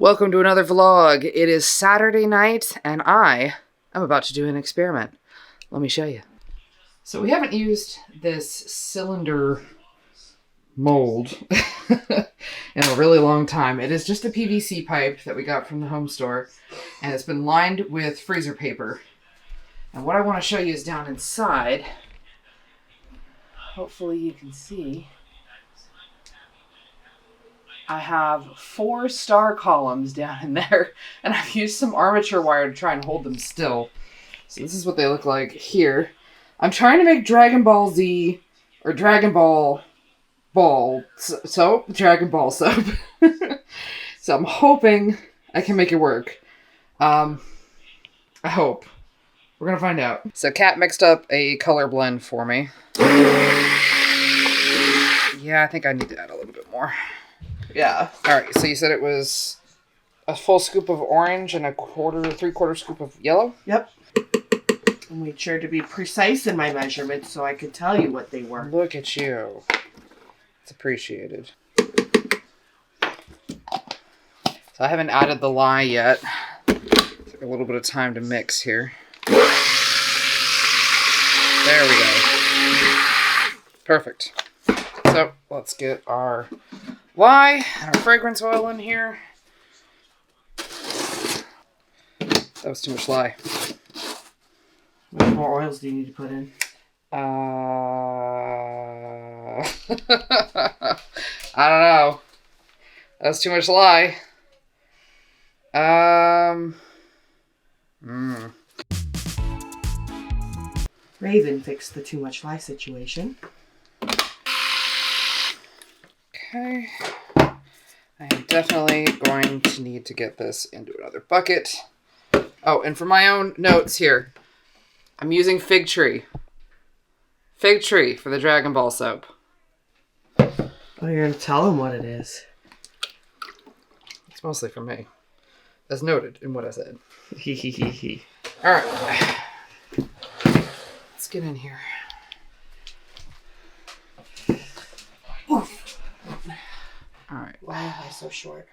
Welcome to another vlog. It is Saturday night and I am about to do an experiment. Let me show you. So we haven't used this cylinder mold in a really long time. It is just a PVC pipe that we got from the home store and it's been lined with freezer paper. And what I want to show you is down inside. Hopefully you can see. I have 4 star columns down in there, and I've used some armature wire to try and hold them still. So this is what they look like here. I'm trying to make Dragon Ball Z, or Dragon Ball soap. Dragon Ball soap. So I'm hoping I can make it work. I hope. We're gonna find out. So Kat mixed up a color blend for me. Yeah, I think I need to add a little bit more. Yeah. All right. So you said it was a full scoop of orange and a 3/4 scoop of yellow? Yep. I made sure to be precise in my measurements so I could tell you what they were. Look at you. It's appreciated. So I haven't added the lye yet. Took a little bit of time to mix here. There we go. Perfect. So let's get our lye and our fragrance oil in here. That was too much lye. What more oils do you need to put in? I don't know. That was too much lye. Raven fixed the too much lye situation. Okay. I am definitely going to need to get this into another bucket. Oh, and for my own notes here, I'm using fig tree. Fig tree for the Dragon Ball soap. Oh, you're going to tell them what it is. It's mostly for me. As noted in what I said. Hee. Alright. Let's get in here. Oof. Alright. Why am I so short?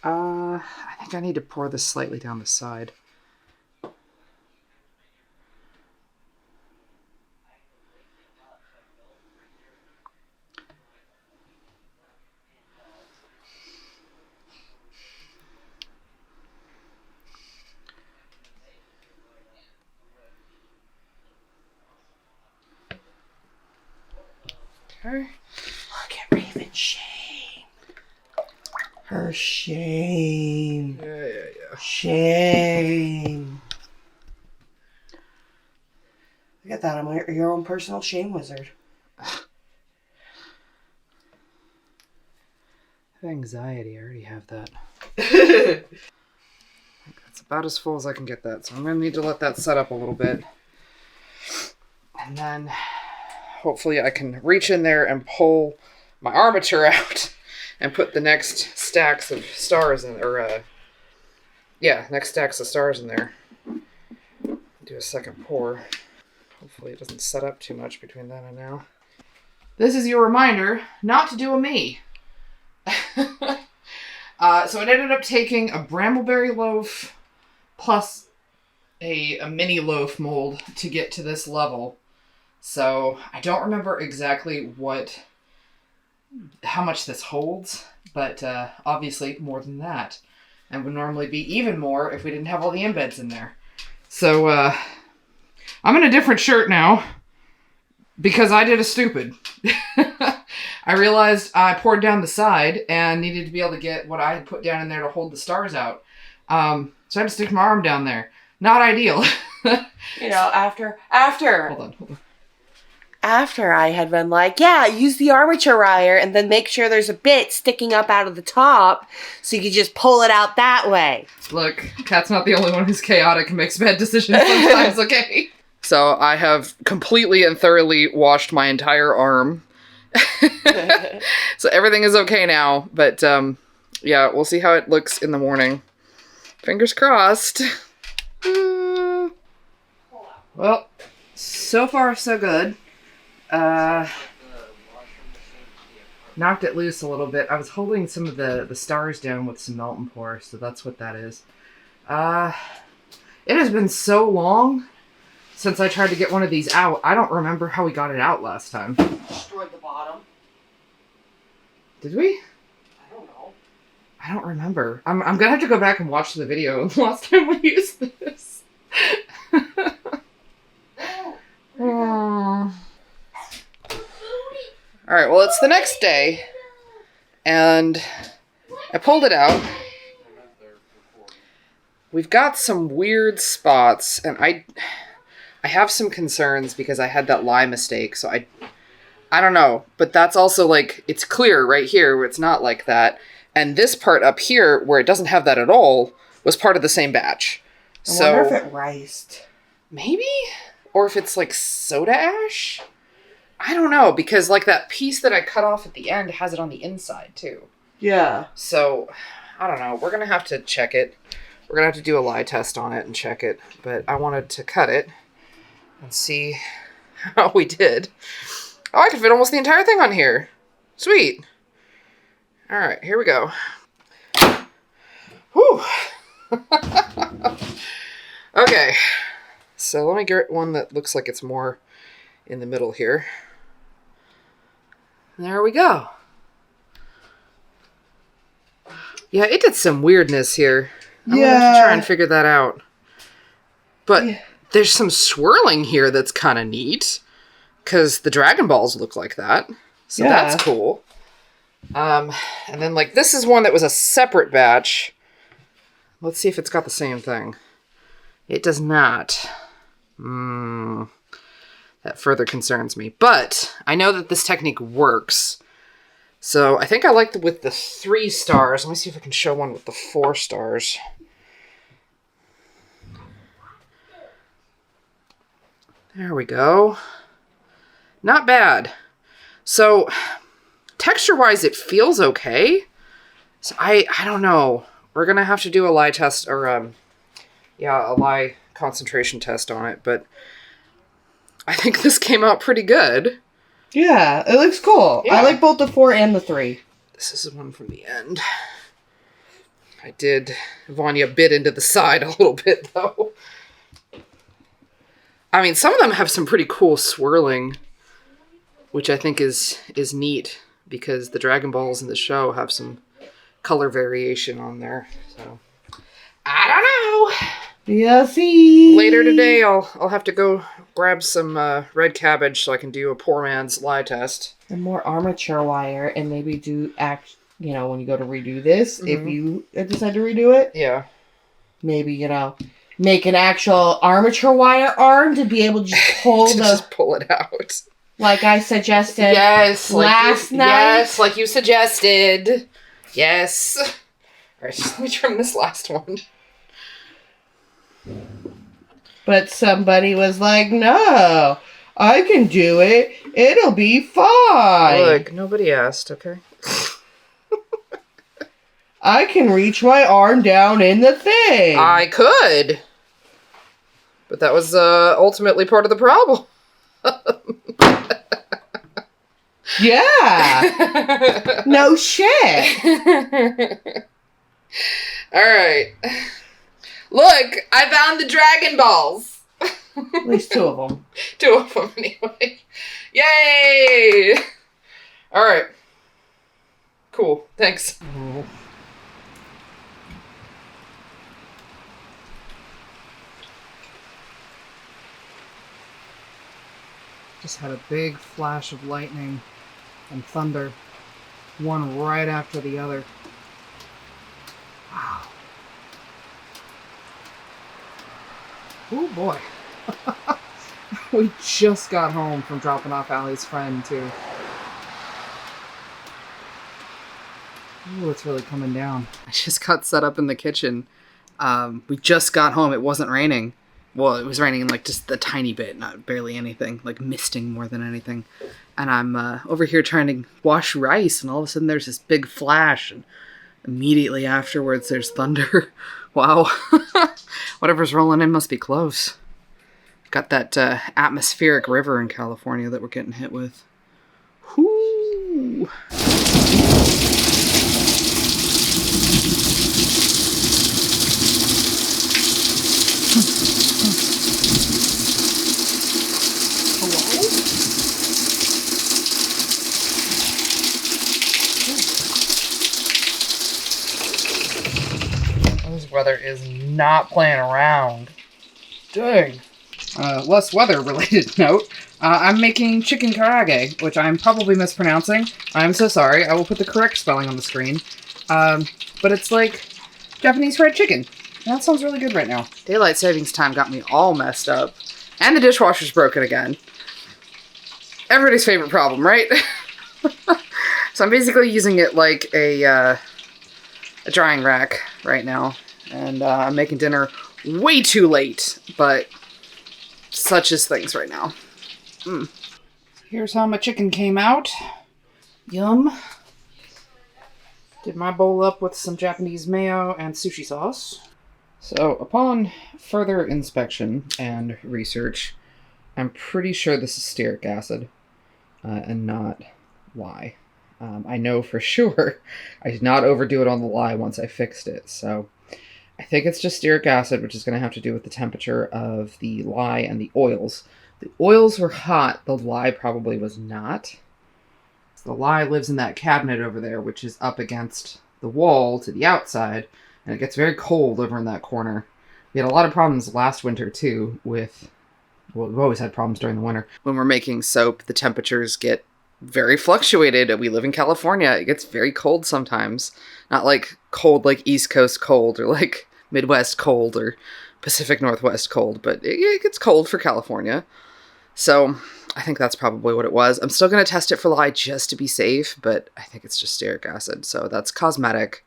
I think I need to pour this slightly down the side. Okay. Look at Raven's shame. Her shame. Yeah. Shame. Look at that. I'm your own personal shame wizard. I have anxiety. I already have that. That's about as full as I can get that. So I'm going to need to let that set up a little bit. And then hopefully I can reach in there and pull my armature out and put the next stacks of stars in, next stacks of stars in there. Do a second pour. Hopefully it doesn't set up too much between then and now. This is your reminder not to do a me. So it ended up taking a brambleberry loaf plus a mini loaf mold to get to this level. So I don't remember exactly how much this holds, but obviously more than that. And would normally be even more if we didn't have all the embeds in there. So I'm in a different shirt now because I did a stupid. I realized I poured down the side and needed to be able to get what I had put down in there to hold the stars out. So I had to stick my arm down there. Not ideal. You know, after. Hold on. After I had been like, yeah, use the armature wire and then make sure there's a bit sticking up out of the top so you can just pull it out that way. Look, Kat's not the only one who's chaotic and makes bad decisions sometimes, okay? So I have completely and thoroughly washed my entire arm. So everything is okay now, but yeah, we'll see how it looks in the morning. Fingers crossed. Well, so far so good. knocked it loose a little bit. I was holding some of the stars down with some melt and pour, so that's what that is. It has been so long since I tried to get one of these out. I don't remember how we got it out last time. Destroyed the bottom. Did we? I don't know. I don't remember. I'm gonna have to go back and watch the video last time we used this. Alright, well, it's the next day, and I pulled it out. We've got some weird spots, and I have some concerns because I had that lye mistake, so I don't know, but that's also, like, it's clear right here where it's not like that, and this part up here, where it doesn't have that at all, was part of the same batch. I wonder if it riced. Maybe? Or if it's, like, soda ash? I don't know, because, like, that piece that I cut off at the end has it on the inside, too. Yeah. So, I don't know. We're going to have to check it. We're going to have to do a lye test on it and check it. But I wanted to cut it and see how we did. Oh, I can fit almost the entire thing on here. Sweet. All right, here we go. Whew. Okay. So let me get one that looks like it's more in the middle here. There we go. Yeah, it did some weirdness here. I'm gonna have to try and figure that out. But there's some swirling here that's kind of neat. Because the Dragon Balls look like that. So that's cool. And then, like, this is one that was a separate batch. Let's see if it's got the same thing. It does not. That further concerns me. But I know that this technique works. So I think I like with the 3 stars. Let me see if I can show one with the 4 stars. There we go. Not bad. So texture-wise, it feels okay. So I don't know. We're going to have to do a lye test or a lye concentration test on it, but I think this came out pretty good. Yeah, it looks cool. Yeah. I like both the 4 and the 3. This is one from the end. Vanya bit into the side a little bit, though. I mean, some of them have some pretty cool swirling, which I think is neat, because the Dragon Balls in the show have some color variation on there. So, I don't know. Yeah, see. Later today, I'll have to go grab some red cabbage so I can do a poor man's lye test. And more armature wire, and maybe when you go to redo this, if you decide to redo it. Yeah. Maybe, make an actual armature wire arm to be able to just pull just pull it out. Like I suggested last night. Yes, like you suggested. Yes. Alright, just let me trim this last one. But somebody was like, no, I can do it. It'll be fine. Look, nobody asked, okay? I can reach my arm down in the thing. I could. But that was ultimately part of the problem. Yeah. No shit. Alright. Look, I found the Dragon Balls. At least 2 of them. 2 of them, anyway. Yay! Alright. Cool. Thanks. Oh. Just had a big flash of lightning and thunder. One right after the other. Wow. Oh boy. We just got home from dropping off Allie's friend, too. Ooh, it's really coming down. I just got set up in the kitchen. We just got home. It wasn't raining. Well, it was raining like just a tiny bit, not barely anything, like misting more than anything. And I'm over here trying to wash rice, and all of a sudden there's this big flash, and immediately afterwards there's thunder. Wow. Whatever's rolling in must be close. Got that atmospheric river in California that we're getting hit with. Whoo! weather is not playing around. Dang. Less weather-related note. I'm making chicken karage, which I'm probably mispronouncing. I'm so sorry. I will put the correct spelling on the screen. But it's like Japanese fried chicken. That sounds really good right now. Daylight savings time got me all messed up. And the dishwasher's broken again. Everybody's favorite problem, right? So I'm basically using it like a drying rack right now. And I'm making dinner way too late, but such is things right now. Here's how my chicken came out. Yum. Did my bowl up with some Japanese mayo and sushi sauce. So upon further inspection and research, I'm pretty sure this is stearic acid and not lye. I know for sure I did not overdo it on the lye once I fixed it. So I think it's just stearic acid, which is going to have to do with the temperature of the lye and the oils. The oils were hot. The lye probably was not. So the lye lives in that cabinet over there, which is up against the wall to the outside, and it gets very cold over in that corner. We had a lot of problems last winter, too, with... Well, we've always had problems during the winter. When we're making soap, the temperatures get very fluctuated. We live in California. It gets very cold sometimes. Not like cold like East Coast cold or like Midwest cold or Pacific Northwest cold, but it gets cold for California. So I think that's probably what it was. I'm still going to test it for lye just to be safe, but I think it's just stearic acid. So that's cosmetic.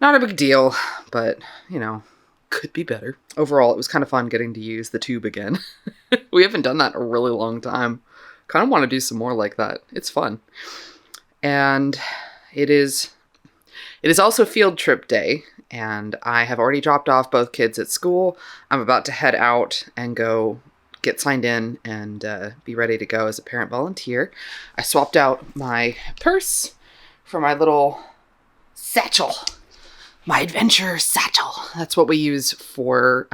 Not a big deal, but, you know, could be better. Overall, it was kind of fun getting to use the tube again. We haven't done that in a really long time. Kind of want to do some more like that. It's fun. And it is also field trip day, and I have already dropped off both kids at school. I'm about to head out and go get signed in and be ready to go as a parent volunteer. I swapped out my purse for my little satchel. My adventure satchel. That's what we use for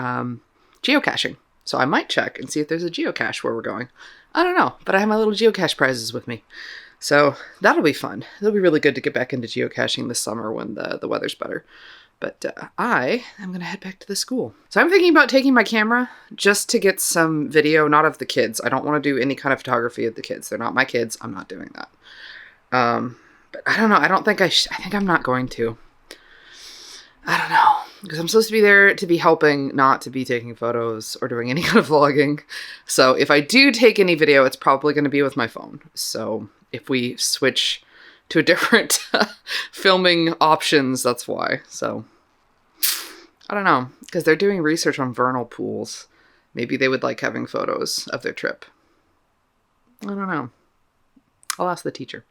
geocaching. So I might check and see if there's a geocache where we're going. I don't know, but I have my little geocache prizes with me. So that'll be fun. It'll be really good to get back into geocaching this summer when the weather's better. But I am going to head back to the school. So I'm thinking about taking my camera just to get some video, not of the kids. I don't want to do any kind of photography of the kids. They're not my kids. I'm not doing that. But I don't know. I don't think I think I'm not going to. I don't know. Because I'm supposed to be there to be helping, not to be taking photos or doing any kind of vlogging. So if I do take any video, it's probably going to be with my phone. So if we switch to a different filming options, that's why. So I don't know. Because they're doing research on vernal pools. Maybe they would like having photos of their trip. I don't know. I'll ask the teacher.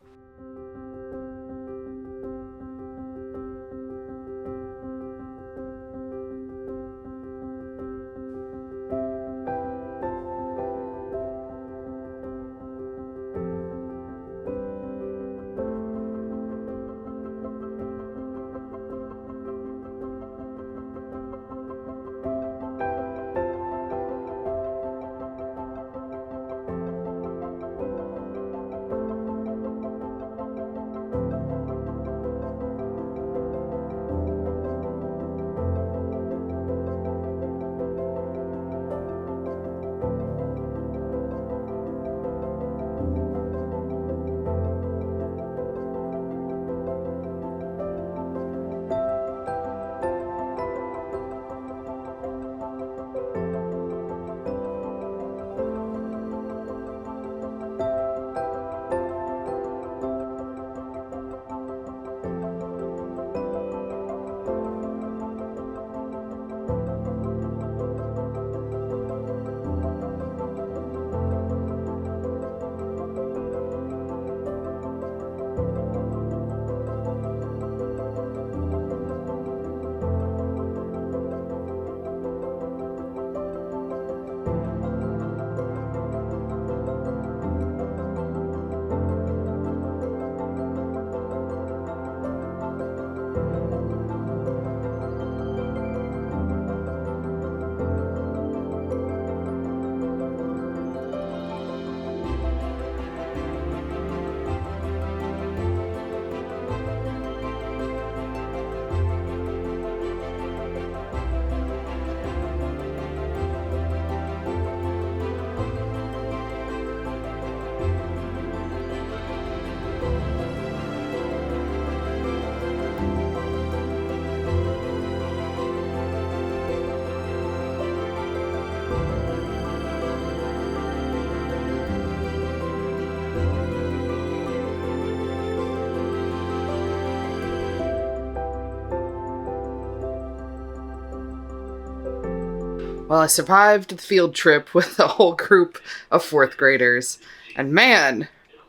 Well, I survived the field trip with a whole group of 4th graders. And man,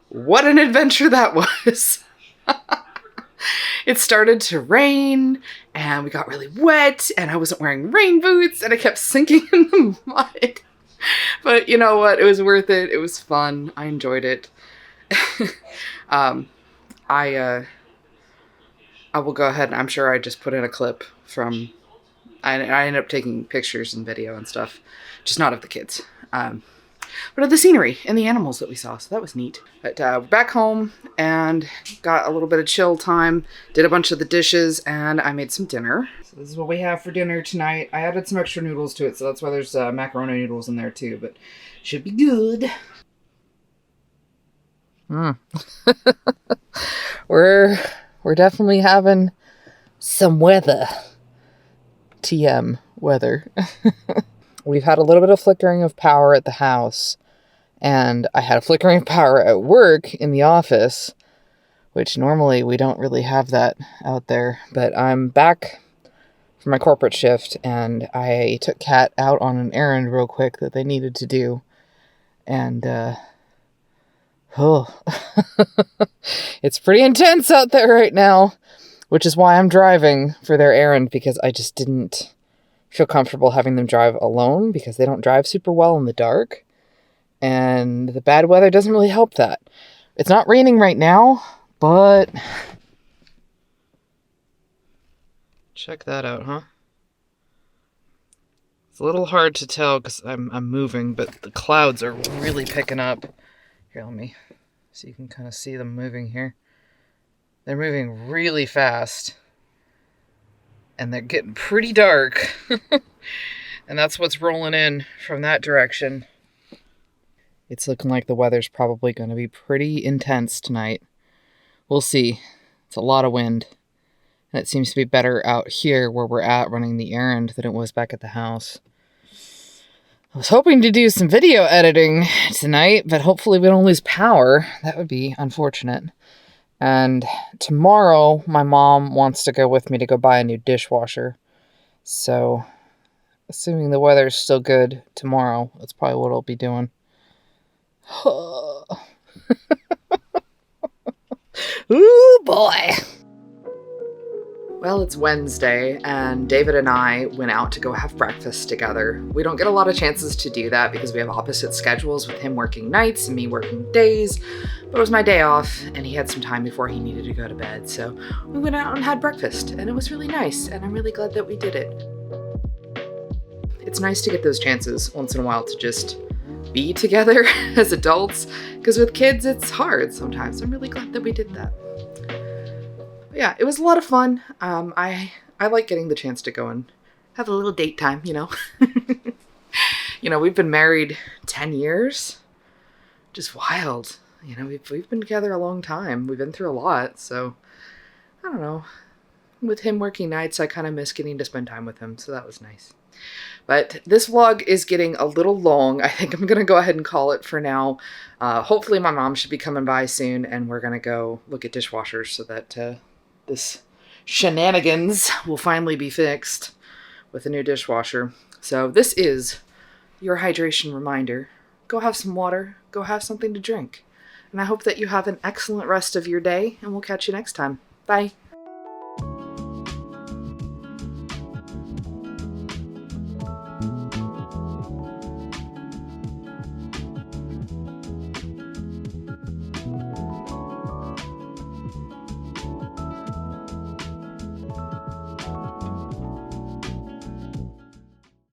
what an adventure that was. It started to rain, and we got really wet, and I wasn't wearing rain boots, and I kept sinking in the mud. But you know what? It was worth it. It was fun. I enjoyed it. I will go ahead and I'm sure I just put in a clip from... I ended up taking pictures and video and stuff, just not of the kids, but of the scenery and the animals that we saw, so that was neat. But we're back home and got a little bit of chill time, did a bunch of the dishes, and I made some dinner. So this is what we have for dinner tonight. I added some extra noodles to it, so that's why there's macaroni noodles in there too, but should be good. We're definitely having some weather. TM weather. We've had a little bit of flickering of power at the house, and I had a flickering of power at work in the office, which normally we don't really have that out there, but I'm back from my corporate shift, and I took Kat out on an errand real quick that they needed to do, and it's pretty intense out there right now, which is why I'm driving for their errand, because I just didn't feel comfortable having them drive alone, because they don't drive super well in the dark, and the bad weather doesn't really help that. It's not raining right now, but check that out, huh? It's a little hard to tell because I'm moving, but the clouds are really picking up. Here, let me so you can kind of see them moving here. They're moving really fast, and they're getting pretty dark, and that's what's rolling in from that direction. It's looking like the weather's probably going to be pretty intense tonight. We'll see. It's a lot of wind, and it seems to be better out here where we're at running the errand than it was back at the house. I was hoping to do some video editing tonight, but hopefully we don't lose power. That would be unfortunate. And tomorrow, my mom wants to go with me to go buy a new dishwasher. So, assuming the weather's still good tomorrow, that's probably what I'll be doing. Ooh, boy! Well, it's Wednesday, and David and I went out to go have breakfast together. We don't get a lot of chances to do that because we have opposite schedules, with him working nights and me working days. But it was my day off, and he had some time before he needed to go to bed, so we went out and had breakfast, and it was really nice, and I'm really glad that we did it. It's nice to get those chances once in a while to just be together as adults, because with kids it's hard sometimes. I'm really glad that we did that. But yeah, it was a lot of fun. I like getting the chance to go and have a little date time, you know. You know, we've been married 10 years. Just wild. You know, we've been together a long time. We've been through a lot, so I don't know. With him working nights, I kind of miss getting to spend time with him, so that was nice. But this vlog is getting a little long. I think I'm going to go ahead and call it for now. Hopefully my mom should be coming by soon, and we're going to go look at dishwashers so that this shenanigans will finally be fixed with a new dishwasher. So this is your hydration reminder. Go have some water. Go have something to drink. And I hope that you have an excellent rest of your day, and we'll catch you next time. Bye.